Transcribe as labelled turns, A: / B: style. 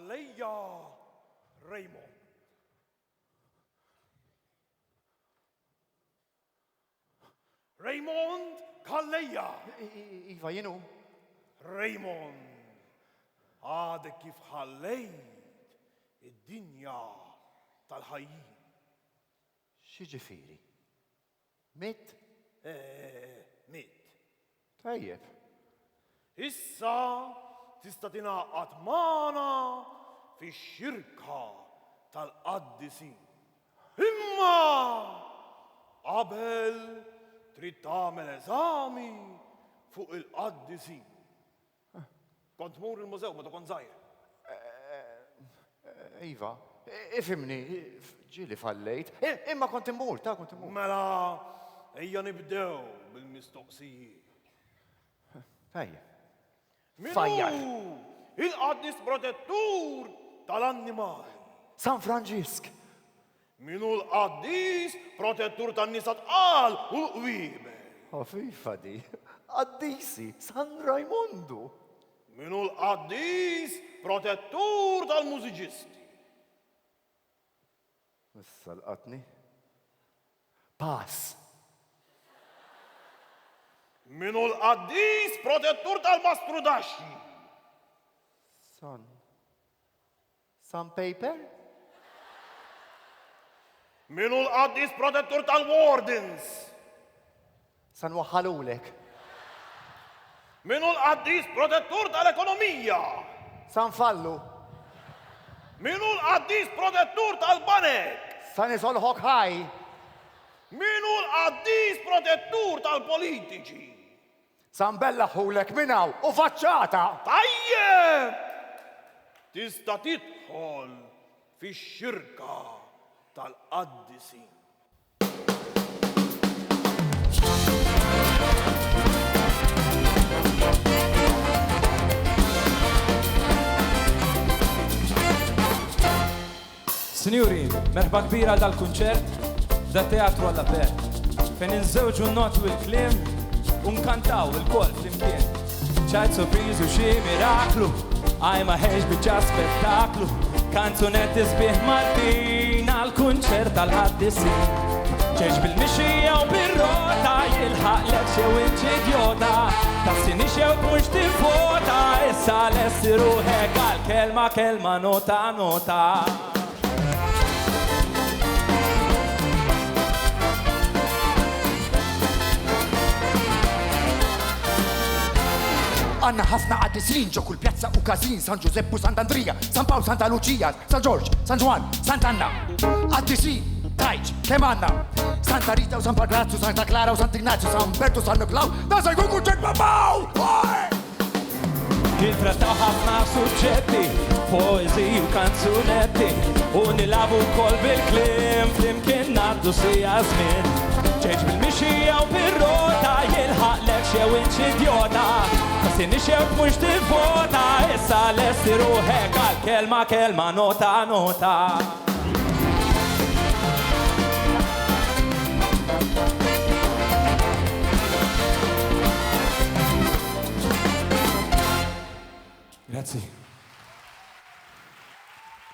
A: ħallejja Raymond. Raymond ħallejja.
B: Iva, jenu.
A: Raymond, għadek kif ħallejt id-dinja tal-ħajjin.
B: Xieġifiri? Mit?
A: Mit.
B: Tajjeb.
A: Issa tista' tingħaqad magħna fix-xirka tal-qaddisin. Imma qabel trid tagħmel eżami fuq il-qaddisin. Kont mur il-mużew meta kont żgħir.
B: Iva, ifimni, ġieli fallejt. Imma kont immur, kont immur.
A: Mela, ejja nibdew bil-mistoqsijiet.
B: Tajjeb.
A: Fajjar. Il-qaddis protettur tal-annimali.
B: San Franġisk.
A: Minu l-qaddis protettur tan-nisa tqal u l-qwiebel.
B: Fifa di. Qaddisi, San Raimondu.
A: Minu l-qaddis protettur tal-mużiċisti.
B: Issa l-qatni. Pass.
A: Minu l-qaddis protettur tal-mastrudaxxi.
B: San Paper?
A: Minu l-qaddis protettur tal-wardens.
B: San waħalulek.
A: Minu l-qaddis protettur tal-ekonomija.
B: San Fallu.
A: Minu l-qaddis protettur tal-banek.
B: San Isolħok ħaj.
A: Minu l-qaddis protettur tal-politiċi.
B: San Bella ħulek minnaw u faċċata.
A: Tajjeb! Tista' tidħol fix-xirka tal-qaddisin.
C: Sinjuri, merħba kbira dal-kunċert da teatru għall-aper. Fejn inżewġu n-noti u l-klim unkantaw il-kol fl-imkien. ċajt sorpriżu xi miraklu, għajma ħeġ biċċa spettaklu. Kanzunetti sbieħ Maltin għal-kunċert tal-ħaddisin. ċeċ bil-mixija u bil-rota jilħaq lek xew inċidjota. Tassini xew mux tifota, issa l-essi ruħek għal-kelma kelma nota nota.
B: Għanna ħafna għaddisin ġo kull pjazza u kazin. San Giuseppe, Sant'Andrija, San Paul, Santa Lucia, San George, San Juan, Sant'Anna. Għaddisin, tajċ, kemanna. Santa Rita u San Pagrazzu, Santa Clara u Sant Ignazio, San Berto, San Niklaw. Da se jkun kunċert babaw!
C: Jiltrattaw ħafna suġġetti, poezi u kanzunetti, u nilabu kol bil-klim, flimkien naddu sija żmien. ċeċ bil-mixija u bil-rota jilħaq lek xew inċidjota. Tassini xew mux tifota, issa l-esti ruħek għal-kelma kelma nota nota.